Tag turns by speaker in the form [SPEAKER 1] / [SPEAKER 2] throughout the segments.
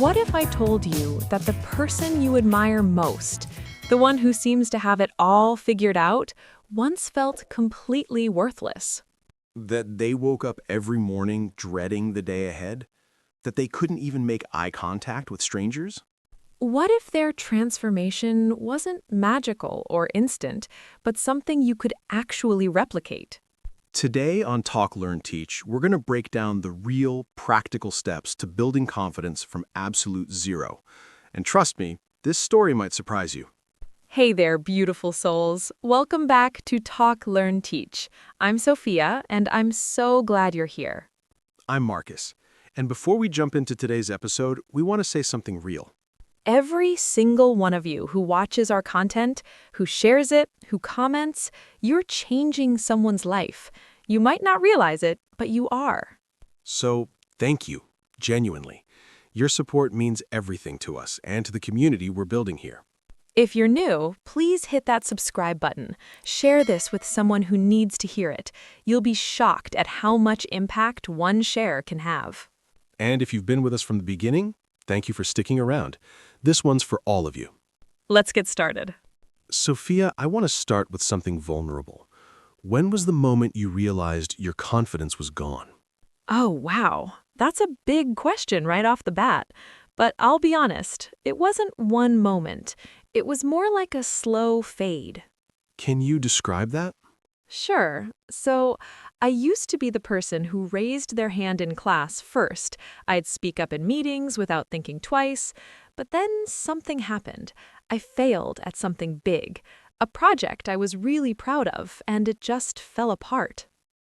[SPEAKER 1] What if I told you that the person you admire most, the one who seems to have it all figured out, once felt completely worthless?
[SPEAKER 2] That they woke up every morning dreading the day ahead? That they couldn't even make eye contact with strangers?
[SPEAKER 1] What if their transformation wasn't magical or instant, but something you could actually replicate?
[SPEAKER 2] Today on Talk, Learn, Teach, we're going to break down the real, practical steps to building confidence from absolute zero. And trust me, this story might surprise you.
[SPEAKER 1] Hey there, beautiful souls. Welcome back to Talk, Learn, Teach. I'm Sophia, and I'm so glad you're here.
[SPEAKER 2] I'm Marcus. And before we jump into today's episode, we want to say something real.
[SPEAKER 1] Every single one of you who watches our content, who shares it, who comments, you're changing someone's life. You might not realize it, but you are.
[SPEAKER 2] So, thank you, genuinely. Your support means everything to us and to the community we're building here.
[SPEAKER 1] If you're new, please hit that subscribe button. Share this with someone who needs to hear it. You'll be shocked at how much impact one share can have.
[SPEAKER 2] And if you've been with us from the beginning, thank you for sticking around. This one's for all of you.
[SPEAKER 1] Let's get started.
[SPEAKER 2] Sophia, I want to start with something vulnerable. When was the moment you realized your confidence was gone?
[SPEAKER 1] Oh, wow. That's a big question right off the bat. But I'll be honest, it wasn't one moment. It was more like a slow fade.
[SPEAKER 2] Can you describe that?
[SPEAKER 1] Sure. So, I used to be the person who raised their hand in class first. I'd speak up in meetings without thinking twice. But then something happened. I failed at something big, a project I was really proud of, and it just fell apart.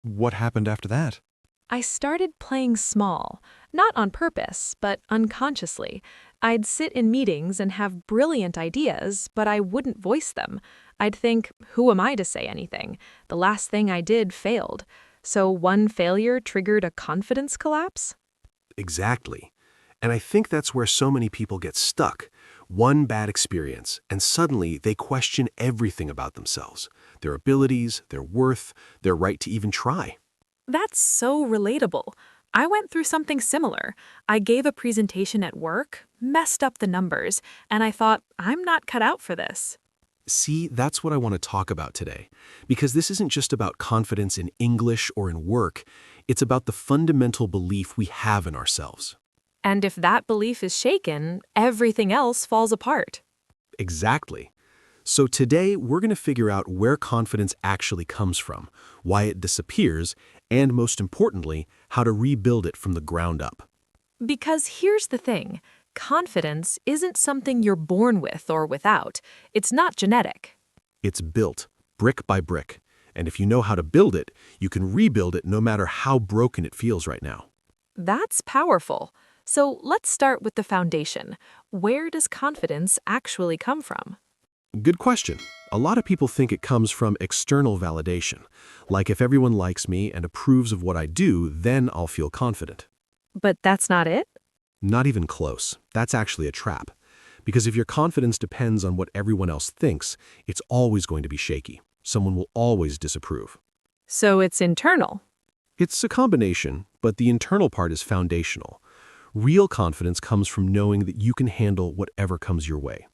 [SPEAKER 2] What happened after that?
[SPEAKER 1] I started playing small, not on purpose, but unconsciously. I'd sit in meetings and have brilliant ideas, but I wouldn't voice them. I'd think, who am I to say anything? The last thing I did failed. So one failure triggered a confidence collapse?
[SPEAKER 2] Exactly. And I think that's where so many people get stuck. One bad experience, and suddenly they question everything about themselves, their abilities, their worth, their right to even try.
[SPEAKER 1] That's so relatable. I went through something similar. I gave a presentation at work, messed up the numbers, and I thought, I'm not cut out for this.
[SPEAKER 2] See, that's what I want to talk about today. Because this isn't just about confidence in English or in work. It's about the fundamental belief we have in ourselves.
[SPEAKER 1] And if that belief is shaken, everything else falls apart.
[SPEAKER 2] Exactly. So today, we're going to figure out where confidence actually comes from, why it disappears, and most importantly, how to rebuild it from the ground up.
[SPEAKER 1] Because here's the thing, confidence isn't something you're born with or without. It's not genetic.
[SPEAKER 2] It's built, brick by brick. And if you know how to build it, you can rebuild it no matter how broken it feels right now.
[SPEAKER 1] That's powerful. So let's start with the foundation. Where does confidence actually come from?
[SPEAKER 2] Good question. A lot of people think it comes from external validation. Like if everyone likes me and approves of what I do, then I'll feel confident.
[SPEAKER 1] But that's not it?
[SPEAKER 2] Not even close. That's actually a trap. Because if your confidence depends on what everyone else thinks, it's always going to be shaky. Someone will always disapprove.
[SPEAKER 1] So it's internal.
[SPEAKER 2] It's a combination, but the internal part is foundational. Real confidence comes from knowing that you can handle whatever comes your way.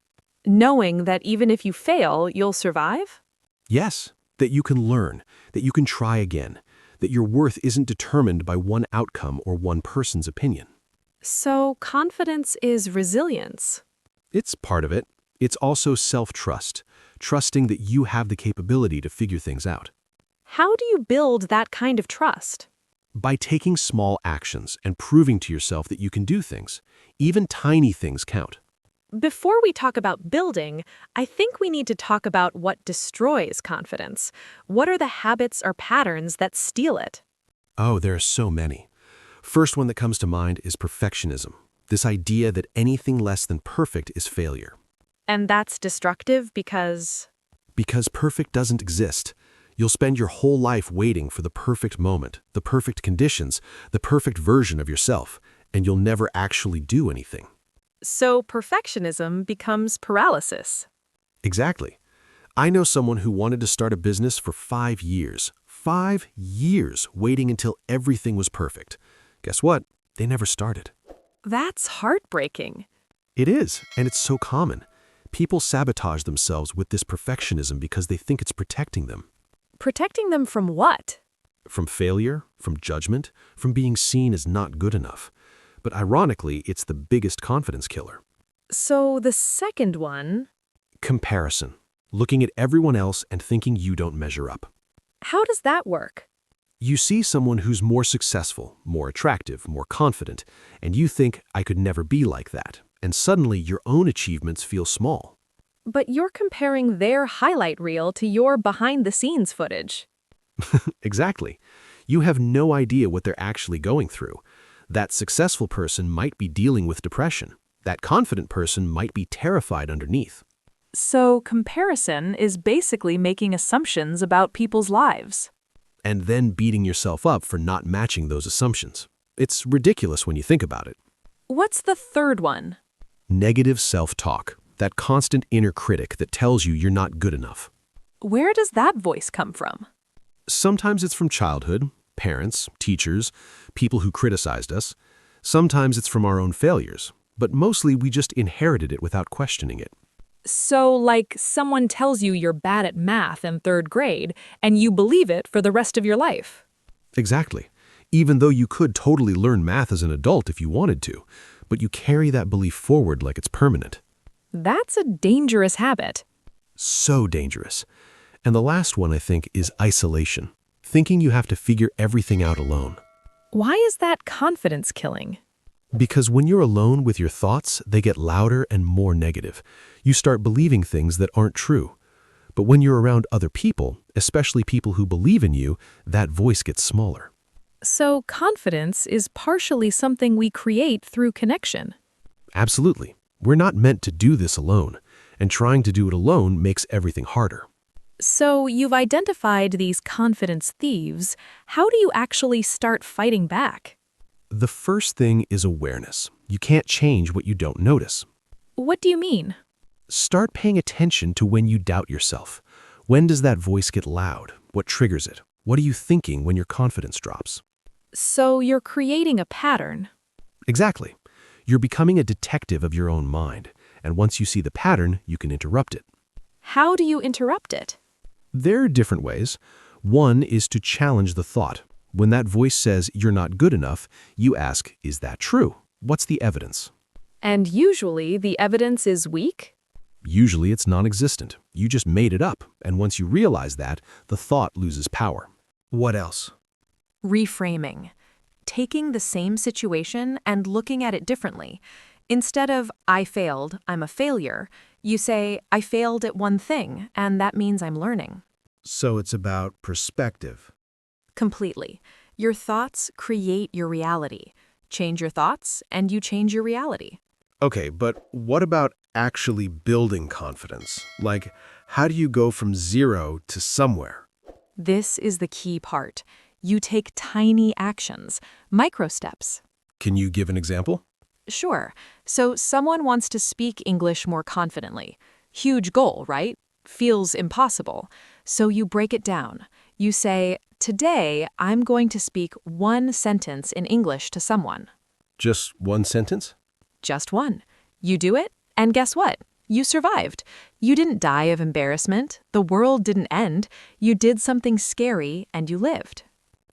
[SPEAKER 1] Knowing that even if you fail, you'll survive?
[SPEAKER 2] Yes, that you can learn, that you can try again, that your worth isn't determined by one outcome or one person's opinion.
[SPEAKER 1] So confidence is resilience.
[SPEAKER 2] It's part of it. It's also self-trust, trusting that you have the capability to figure things out.
[SPEAKER 1] How do you build that kind of trust?
[SPEAKER 2] By taking small actions and proving to yourself that you can do things. Even tiny things count.
[SPEAKER 1] Before we talk about building, I think we need to talk about what destroys confidence. What are the habits or patterns that steal it?
[SPEAKER 2] Oh, there are so many. First one that comes to mind is perfectionism. This idea that anything less than perfect is failure.
[SPEAKER 1] And that's destructive because...
[SPEAKER 2] Because perfect doesn't exist. You'll spend your whole life waiting for the perfect moment, the perfect conditions, the perfect version of yourself, and you'll never actually do anything.
[SPEAKER 1] So perfectionism becomes paralysis.
[SPEAKER 2] Exactly. I know someone who wanted to start a business for 5 years. 5 years waiting until everything was perfect. Guess what? They never started.
[SPEAKER 1] That's heartbreaking.
[SPEAKER 2] It is, and it's so common. People sabotage themselves with this perfectionism because they think it's protecting them.
[SPEAKER 1] Protecting them from what?
[SPEAKER 2] From failure, from judgment, from being seen as not good enough. But ironically, it's the biggest confidence killer.
[SPEAKER 1] So the second one,
[SPEAKER 2] Comparison. Looking at everyone else and thinking you don't measure up.
[SPEAKER 1] how does that work?
[SPEAKER 2] You see someone who's more successful, more attractive, more confident, and you think, I could never be like that. And suddenly your own achievements feel small.
[SPEAKER 1] But you're comparing their highlight reel to your behind-the-scenes footage.
[SPEAKER 2] Exactly. You have no idea what they're actually going through. That successful person might be dealing with depression. That confident person might be terrified underneath.
[SPEAKER 1] So comparison is basically making assumptions about people's lives.
[SPEAKER 2] And then beating yourself up for not matching those assumptions. It's ridiculous when you think about it.
[SPEAKER 1] What's the third one?
[SPEAKER 2] Negative self-talk. That constant inner critic that tells you you're not good enough.
[SPEAKER 1] Where does that voice come from?
[SPEAKER 2] Sometimes it's from childhood, parents, teachers, people who criticized us. Sometimes it's from our own failures, but mostly we just inherited it without questioning it.
[SPEAKER 1] So, like someone tells you you're bad at math in third grade, and you believe it for the rest of your life.
[SPEAKER 2] Exactly. Even though you could totally learn math as an adult if you wanted to, but you carry that belief forward like it's permanent.
[SPEAKER 1] That's a dangerous habit.
[SPEAKER 2] So dangerous. And the last one, I think, is isolation. Thinking you have to figure everything out alone.
[SPEAKER 1] Why is that confidence killing?
[SPEAKER 2] Because when you're alone with your thoughts, they get louder and more negative. You start believing things that aren't true. But when you're around other people, especially people who believe in you, that voice gets smaller.
[SPEAKER 1] So, confidence is partially something we create through connection.
[SPEAKER 2] Absolutely. We're not meant to do this alone, and trying to do it alone makes everything harder.
[SPEAKER 1] So, you've identified these confidence thieves. How do you actually start fighting back?
[SPEAKER 2] The first thing is awareness. You can't change what you don't notice.
[SPEAKER 1] What do you mean?
[SPEAKER 2] Start paying attention to when you doubt yourself. When does that voice get loud? What triggers it? What are you thinking when your confidence drops?
[SPEAKER 1] So, you're creating a pattern.
[SPEAKER 2] Exactly. You're becoming a detective of your own mind, and once you see the pattern, you can interrupt it.
[SPEAKER 1] How do you interrupt it?
[SPEAKER 2] There are different ways. One is to challenge the thought. When that voice says you're not good enough, you ask, is that true? What's the evidence?
[SPEAKER 1] And usually the evidence is weak?
[SPEAKER 2] Usually it's non-existent. You just made it up, and once you realize that, the thought loses power. What else?
[SPEAKER 1] Reframing. Taking the same situation and looking at it differently. Instead of, I failed, I'm a failure, you say, I failed at one thing, and that means I'm learning.
[SPEAKER 2] So it's about perspective.
[SPEAKER 1] Completely. Your thoughts create your reality. Change your thoughts, and you change your reality.
[SPEAKER 2] Okay, but what about actually building confidence? Like, how do you go from zero to somewhere?
[SPEAKER 1] This is the key part. You take tiny actions, micro steps.
[SPEAKER 2] Can you give an example?
[SPEAKER 1] Sure. So someone wants to speak English more confidently. Huge goal, right? Feels impossible. So you break it down. You say, today I'm going to speak one sentence in English to someone.
[SPEAKER 2] Just one sentence?
[SPEAKER 1] Just one. You do it, and guess what? You survived. You didn't die of embarrassment. The world didn't end. You did something scary, and you lived.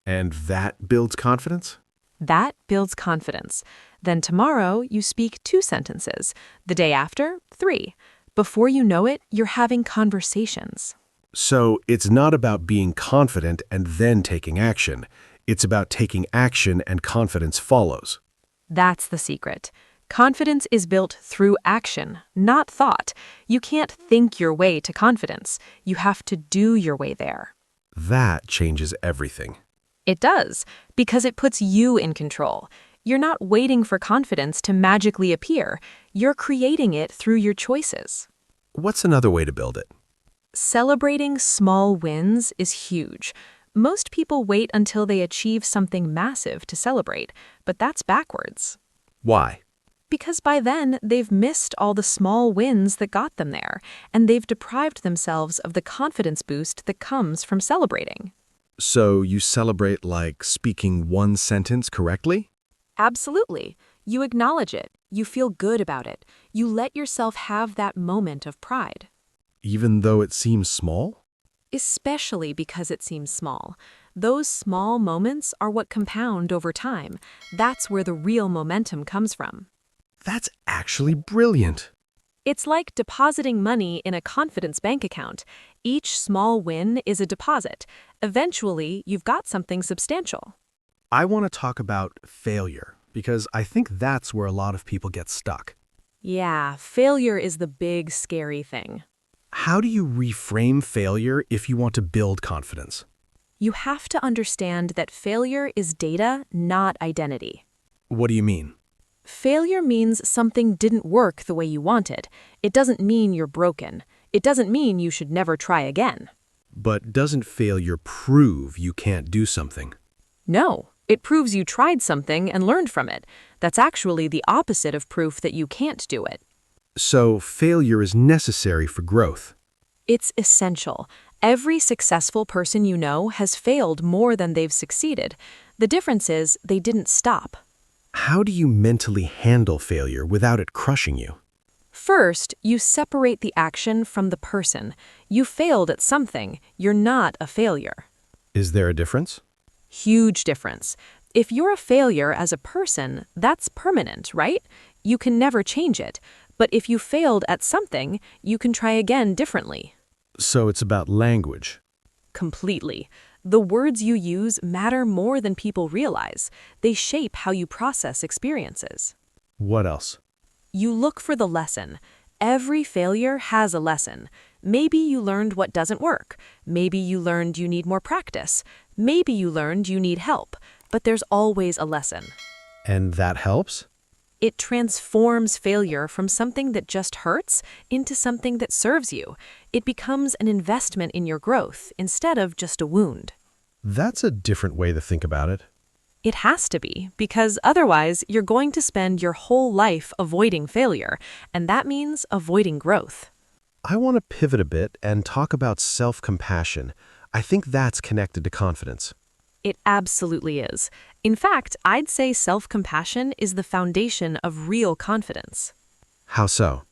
[SPEAKER 2] And that builds confidence?
[SPEAKER 1] That builds confidence. Then tomorrow, you speak 2 sentences. The day after, 3. Before you know it, you're having conversations.
[SPEAKER 2] So it's not about being confident and then taking action. It's about taking action and confidence follows.
[SPEAKER 1] That's the secret. Confidence is built through action, not thought. You can't think your way to confidence. You have to do your way there.
[SPEAKER 2] That changes everything.
[SPEAKER 1] It does, because it puts you in control. You're not waiting for confidence to magically appear. You're creating it through your choices.
[SPEAKER 2] What's another way to build it?
[SPEAKER 1] Celebrating small wins is huge. Most people wait until they achieve something massive to celebrate, but that's backwards.
[SPEAKER 2] Why?
[SPEAKER 1] Because by then, they've missed all the small wins that got them there, and they've deprived themselves of the confidence boost that comes from celebrating.
[SPEAKER 2] So you celebrate like speaking one sentence correctly?
[SPEAKER 1] Absolutely. You acknowledge it. You feel good about it. You let yourself have that moment of pride.
[SPEAKER 2] Even though it seems small?
[SPEAKER 1] Especially because it seems small. Those small moments are what compound over time. That's where the real momentum comes from.
[SPEAKER 2] That's actually brilliant.
[SPEAKER 1] It's like depositing money in a confidence bank account. Each small win is a deposit. Eventually, you've got something substantial.
[SPEAKER 2] I want to talk about failure, because I think that's where a lot of people get stuck.
[SPEAKER 1] Yeah, failure is the big, scary thing.
[SPEAKER 2] How do you reframe failure if you want to build confidence?
[SPEAKER 1] You have to understand that failure is data, not identity.
[SPEAKER 2] What do you mean?
[SPEAKER 1] Failure means something didn't work the way you wanted. It doesn't mean you're broken. It doesn't mean you should never try again.
[SPEAKER 2] But doesn't failure prove you can't do something?
[SPEAKER 1] No, it proves you tried something and learned from it. That's actually the opposite of proof that you can't do it.
[SPEAKER 2] So failure is necessary for growth.
[SPEAKER 1] It's essential. Every successful person you know has failed more than they've succeeded. The difference is they didn't stop.
[SPEAKER 2] How do you mentally handle failure without it crushing you?
[SPEAKER 1] First, you separate the action from the person. You failed at something. You're not a failure.
[SPEAKER 2] Is there a difference?
[SPEAKER 1] Huge difference. If you're a failure as a person, that's permanent, right? You can never change it. But if you failed at something, you can try again differently.
[SPEAKER 2] So it's about language.
[SPEAKER 1] Completely. The words you use matter more than people realize. They shape how you process experiences.
[SPEAKER 2] What else?
[SPEAKER 1] You look for the lesson. Every failure has a lesson. Maybe you learned what doesn't work. Maybe you learned you need more practice. Maybe you learned you need help. But there's always a lesson.
[SPEAKER 2] And that helps?
[SPEAKER 1] It transforms failure from something that just hurts into something that serves you. It becomes an investment in your growth instead of just a wound.
[SPEAKER 2] That's a different way to think about it.
[SPEAKER 1] It has to be, because otherwise you're going to spend your whole life avoiding failure, and that means avoiding growth.
[SPEAKER 2] I want to pivot a bit and talk about self-compassion. I think that's connected to confidence.
[SPEAKER 1] It absolutely is. In fact, I'd say self-compassion is the foundation of real confidence.
[SPEAKER 2] How so?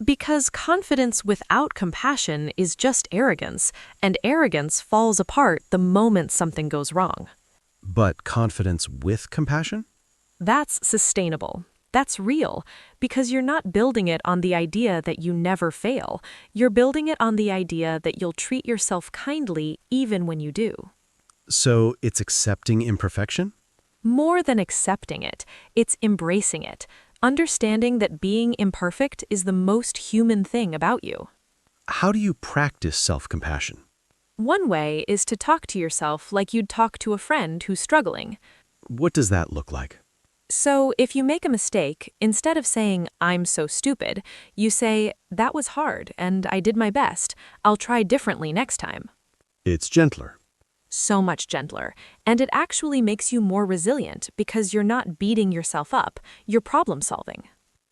[SPEAKER 1] Because confidence without compassion is just arrogance, and arrogance falls apart the moment something goes wrong.
[SPEAKER 2] But confidence with compassion?
[SPEAKER 1] That's sustainable. That's real, because you're not building it on the idea that you never fail. You're building it on the idea that you'll treat yourself kindly even when you do.
[SPEAKER 2] So it's accepting imperfection?
[SPEAKER 1] More than accepting it, it's embracing it, understanding that being imperfect is the most human thing about you.
[SPEAKER 2] How do you practice self-compassion?
[SPEAKER 1] One way is to talk to yourself like you'd talk to a friend who's struggling.
[SPEAKER 2] What does that look like?
[SPEAKER 1] So if you make a mistake, instead of saying, "I'm so stupid," you say, "That was hard, and I did my best. I'll try differently next time."
[SPEAKER 2] It's gentler.
[SPEAKER 1] So much gentler, and it actually makes you more resilient because you're not beating yourself up, you're problem solving.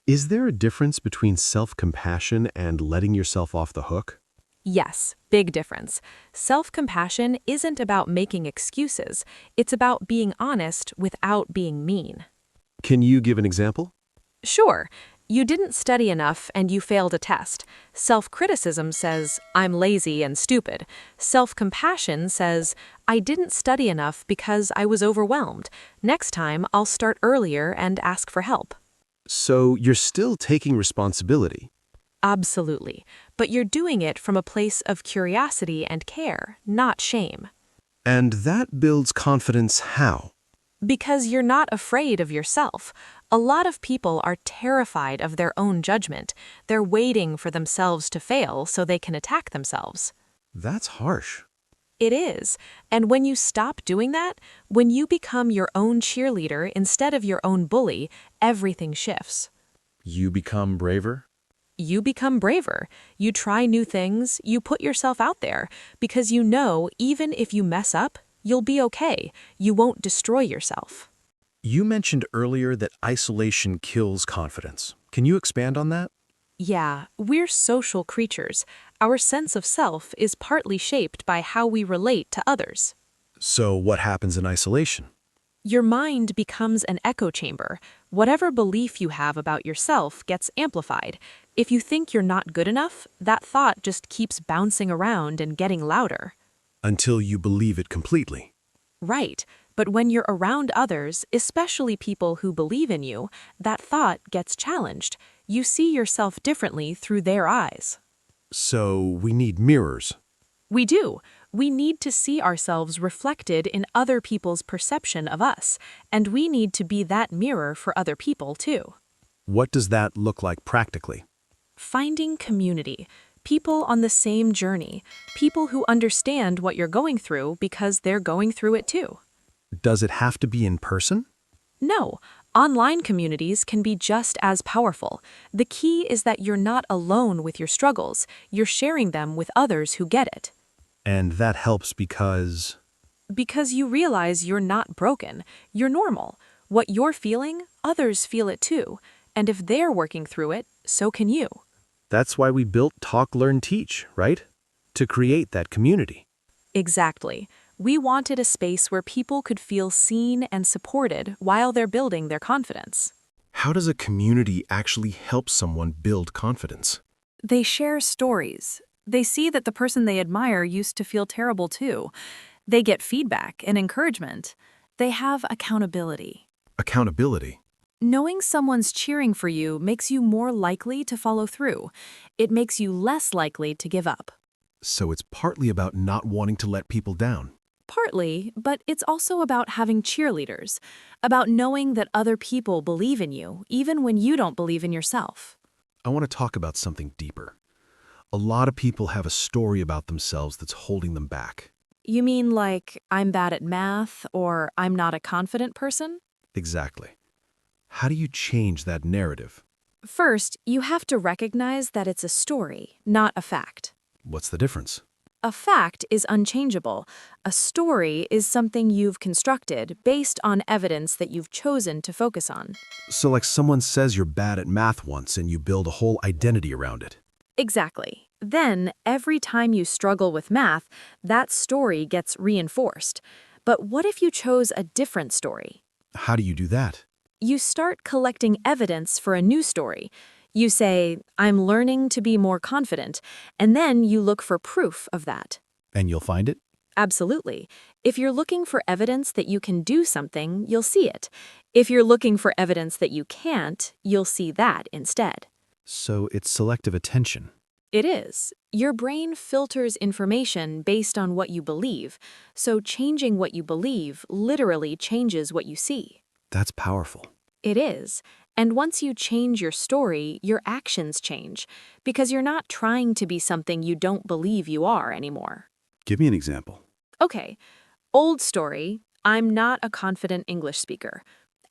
[SPEAKER 2] Is there a difference between self-compassion and letting yourself off the hook?
[SPEAKER 1] Yes, big difference. Self-compassion isn't about making excuses, it's about being honest without being mean.
[SPEAKER 2] Can you give an example?
[SPEAKER 1] Sure. You didn't study enough and you failed a test. Self-criticism says, "I'm lazy and stupid." Self-compassion says, "I didn't study enough because I was overwhelmed. Next time, I'll start earlier and ask for help."
[SPEAKER 2] So you're still taking responsibility.
[SPEAKER 1] Absolutely. But you're doing it from a place of curiosity and care, not shame.
[SPEAKER 2] And that builds confidence how?
[SPEAKER 1] Because you're not afraid of yourself. A lot of people are terrified of their own judgment. They're waiting for themselves to fail so they can attack themselves.
[SPEAKER 2] That's harsh.
[SPEAKER 1] It is. And when you stop doing that, when you become your own cheerleader instead of your own bully, everything shifts.
[SPEAKER 2] You become braver?
[SPEAKER 1] You become braver. You try new things, you put yourself out there, because you know even if you mess up, you'll be okay. You won't destroy yourself.
[SPEAKER 2] You mentioned earlier that isolation kills confidence. Can you expand on that?
[SPEAKER 1] Yeah, we're social creatures. Our sense of self is partly shaped by how we relate to others.
[SPEAKER 2] So what happens in isolation?
[SPEAKER 1] Your mind becomes an echo chamber. Whatever belief you have about yourself gets amplified. If you think you're not good enough, that thought just keeps bouncing around and getting louder.
[SPEAKER 2] Until you believe it completely.
[SPEAKER 1] Right, but when you're around others, especially people who believe in you, that thought gets challenged. You see yourself differently through their eyes.
[SPEAKER 2] So we need mirrors.
[SPEAKER 1] We do. We need to see ourselves reflected in other people's perception of us, and we need to be that mirror for other people, too.
[SPEAKER 2] What does that look like practically?
[SPEAKER 1] Finding community, people on the same journey, people who understand what you're going through because they're going through it too.
[SPEAKER 2] Does it have to be in person?
[SPEAKER 1] No, online communities can be just as powerful. The key is that you're not alone with your struggles, you're sharing them with others who get it.
[SPEAKER 2] And that helps because...
[SPEAKER 1] Because you realize you're not broken, you're normal. What you're feeling, others feel it too. And if they're working through it, so can you.
[SPEAKER 2] That's why we built Talk, Learn, Teach, right? To create that community.
[SPEAKER 1] Exactly. We wanted a space where people could feel seen and supported while they're building their confidence.
[SPEAKER 2] How does a community actually help someone build confidence?
[SPEAKER 1] They share stories. They see that the person they admire used to feel terrible too. They get feedback and encouragement. They have accountability.
[SPEAKER 2] Accountability.
[SPEAKER 1] Knowing someone's cheering for you makes you more likely to follow through. It makes you less likely to give up.
[SPEAKER 2] So it's partly about not wanting to let people down.
[SPEAKER 1] Partly, but it's also about having cheerleaders, about knowing that other people believe in you, even when you don't believe in yourself.
[SPEAKER 2] I want to talk about something deeper. A lot of people have a story about themselves that's holding them back.
[SPEAKER 1] You mean like, I'm bad at math, or I'm not a confident person?
[SPEAKER 2] Exactly. How do you change that narrative?
[SPEAKER 1] First, you have to recognize that it's a story, not a fact.
[SPEAKER 2] What's the difference?
[SPEAKER 1] A fact is unchangeable. A story is something you've constructed based on evidence that you've chosen to focus on.
[SPEAKER 2] So like someone says you're bad at math once and you build a whole identity around it.
[SPEAKER 1] Exactly. Then, every time you struggle with math, that story gets reinforced. But what if you chose a different story?
[SPEAKER 2] How do you do that?
[SPEAKER 1] You start collecting evidence for a new story. You say, I'm learning to be more confident, and then you look for proof of that.
[SPEAKER 2] And you'll find it?
[SPEAKER 1] Absolutely. If you're looking for evidence that you can do something, you'll see it. If you're looking for evidence that you can't, you'll see that instead.
[SPEAKER 2] So it's selective attention.
[SPEAKER 1] It is. Your brain filters information based on what you believe, so changing what you believe literally changes what you see.
[SPEAKER 2] That's powerful.
[SPEAKER 1] It is. And once you change your story, your actions change, because you're not trying to be something you don't believe you are anymore.
[SPEAKER 2] Give me an example.
[SPEAKER 1] Okay. Old story, I'm not a confident English speaker.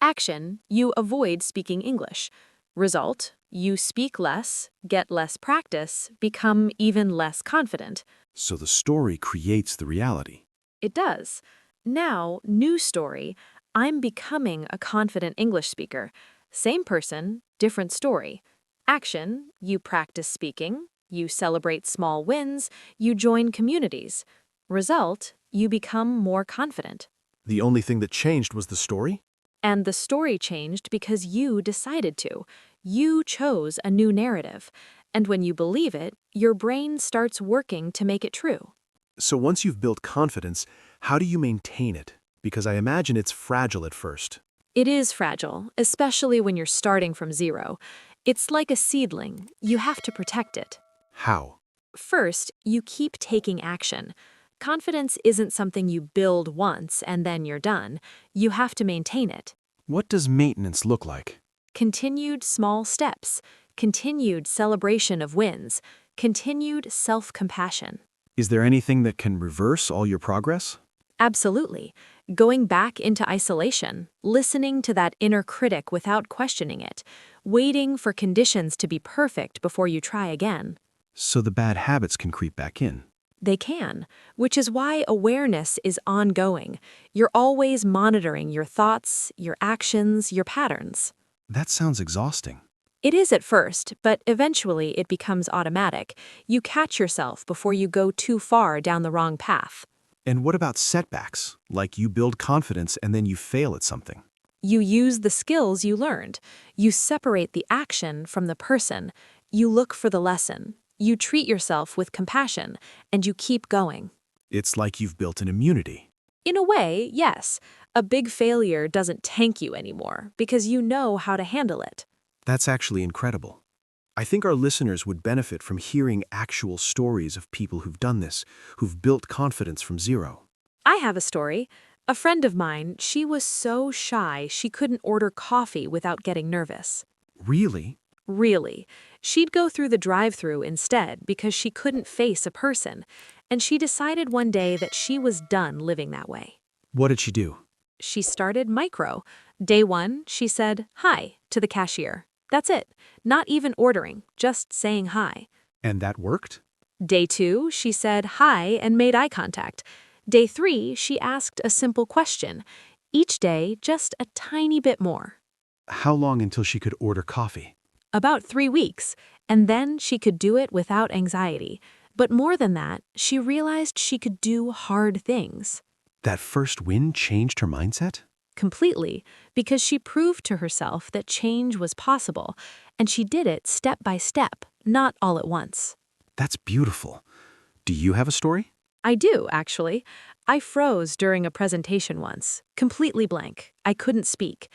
[SPEAKER 1] Action, you avoid speaking English. Result, you speak less, get less practice, become even less confident.
[SPEAKER 2] So the story creates the reality.
[SPEAKER 1] It does. Now, new story, I'm becoming a confident English speaker. Same person, different story. Action, you practice speaking, you celebrate small wins, you join communities. Result, you become more confident.
[SPEAKER 2] The only thing that changed was the story?
[SPEAKER 1] And the story changed because you decided to. You chose a new narrative. And when you believe it, your brain starts working to make it true.
[SPEAKER 2] So once you've built confidence, how do you maintain it? Because I imagine it's fragile at first.
[SPEAKER 1] It is fragile, especially when you're starting from zero. It's like a seedling. You have to protect it.
[SPEAKER 2] How?
[SPEAKER 1] First, you keep taking action. Confidence isn't something you build once and then you're done. You have to maintain it.
[SPEAKER 2] What does maintenance look like?
[SPEAKER 1] Continued small steps, continued celebration of wins, continued self-compassion.
[SPEAKER 2] Is there anything that can reverse all your progress?
[SPEAKER 1] Absolutely. Going back into isolation, listening to that inner critic without questioning it, waiting for conditions to be perfect before you try again.
[SPEAKER 2] So the bad habits can creep back in.
[SPEAKER 1] They can, which is why awareness is ongoing. You're always monitoring your thoughts, your actions, your patterns.
[SPEAKER 2] That sounds exhausting.
[SPEAKER 1] It is at first, but eventually it becomes automatic. You catch yourself before you go too far down the wrong path.
[SPEAKER 2] And what about setbacks? Like you build confidence and then you fail at something.
[SPEAKER 1] You use the skills you learned. You separate the action from the person. You look for the lesson. You treat yourself with compassion, and you keep going.
[SPEAKER 2] It's like you've built an immunity.
[SPEAKER 1] In a way, yes. A big failure doesn't tank you anymore because you know how to handle it.
[SPEAKER 2] That's actually incredible. I think our listeners would benefit from hearing actual stories of people who've done this, who've built confidence from zero.
[SPEAKER 1] I have a story. A friend of mine, she was so shy she couldn't order coffee without getting nervous.
[SPEAKER 2] Really?
[SPEAKER 1] Really. She'd go through the drive-thru instead because she couldn't face a person, and she decided one day that she was done living that way.
[SPEAKER 2] What did she do?
[SPEAKER 1] She started micro. Day 1, she said hi to the cashier. That's it. Not even ordering, just saying hi.
[SPEAKER 2] And that worked?
[SPEAKER 1] Day 2, she said hi and made eye contact. Day 3, she asked a simple question. Each day, just a tiny bit more.
[SPEAKER 2] How long until she could order coffee?
[SPEAKER 1] About 3 weeks, and then she could do it without anxiety. But more than that, she realized she could do hard things.
[SPEAKER 2] That first win changed her mindset?
[SPEAKER 1] Completely, because she proved to herself that change was possible, and she did it step by step, not all at once.
[SPEAKER 2] That's beautiful. Do you have a story?
[SPEAKER 1] I do, actually. I froze during a presentation once, completely blank. I couldn't speak,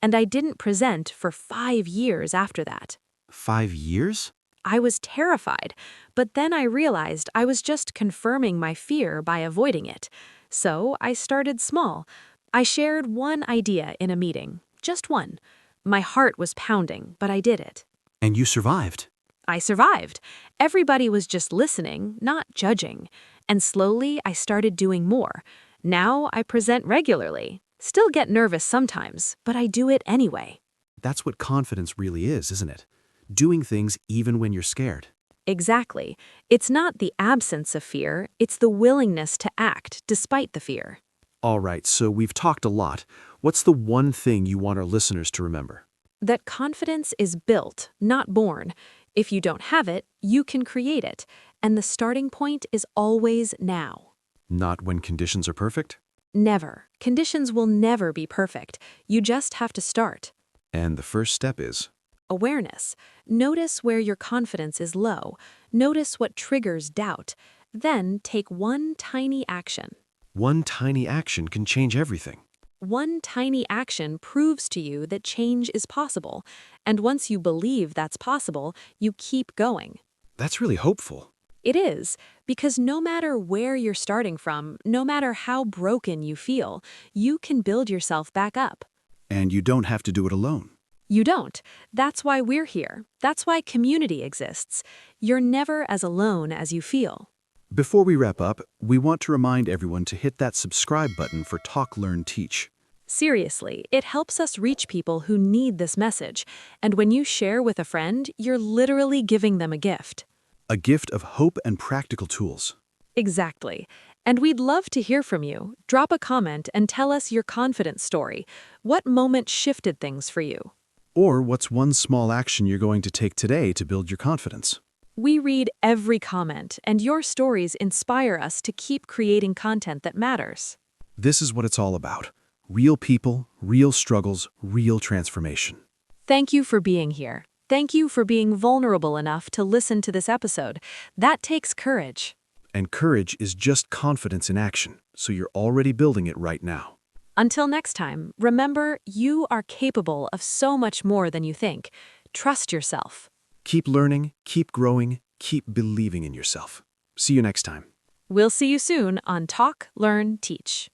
[SPEAKER 1] and I didn't present for 5 years after that.
[SPEAKER 2] 5 years?
[SPEAKER 1] I was terrified, but then I realized I was just confirming my fear by avoiding it. So I started small. I shared one idea in a meeting, just one. My heart was pounding, but I did it.
[SPEAKER 2] And you survived.
[SPEAKER 1] I survived. Everybody was just listening, not judging. And slowly I started doing more. Now I present regularly. Still get nervous sometimes, but I do it anyway.
[SPEAKER 2] That's what confidence really is, isn't it? Doing things even when you're scared.
[SPEAKER 1] Exactly. It's not the absence of fear, it's the willingness to act despite the fear.
[SPEAKER 2] All right, so we've talked a lot. What's the one thing you want our listeners to remember?
[SPEAKER 1] That confidence is built, not born. If you don't have it, you can create it. And the starting point is always now.
[SPEAKER 2] Not when conditions are perfect?
[SPEAKER 1] Never. Conditions will never be perfect. You just have to start.
[SPEAKER 2] And the first step is?
[SPEAKER 1] Awareness. Notice where your confidence is low. Notice what triggers doubt. Then take one tiny action.
[SPEAKER 2] One tiny action can change everything.
[SPEAKER 1] One tiny action proves to you that change is possible. And once you believe that's possible, you keep going.
[SPEAKER 2] That's really hopeful.
[SPEAKER 1] It is, because no matter where you're starting from, no matter how broken you feel, you can build yourself back up.
[SPEAKER 2] And you don't have to do it alone.
[SPEAKER 1] You don't. That's why we're here. That's why community exists. You're never as alone as you feel.
[SPEAKER 2] Before we wrap up, we want to remind everyone to hit that subscribe button for Talk, Learn, Teach.
[SPEAKER 1] Seriously, it helps us reach people who need this message. And when you share with a friend, you're literally giving them a gift.
[SPEAKER 2] A gift of hope and practical tools.
[SPEAKER 1] Exactly. And we'd love to hear from you. Drop a comment and tell us your confidence story. What moment shifted things for you?
[SPEAKER 2] Or what's one small action you're going to take today to build your confidence?
[SPEAKER 1] We read every comment, and your stories inspire us to keep creating content that matters.
[SPEAKER 2] This is what it's all about. Real people, real struggles, real transformation.
[SPEAKER 1] Thank you for being here. Thank you for being vulnerable enough to listen to this episode. That takes courage.
[SPEAKER 2] And courage is just confidence in action, so you're already building it right now.
[SPEAKER 1] Until next time, remember, you are capable of so much more than you think. Trust yourself.
[SPEAKER 2] Keep learning, keep growing, keep believing in yourself. See you next time.
[SPEAKER 1] We'll see you soon on Talk, Learn, Teach.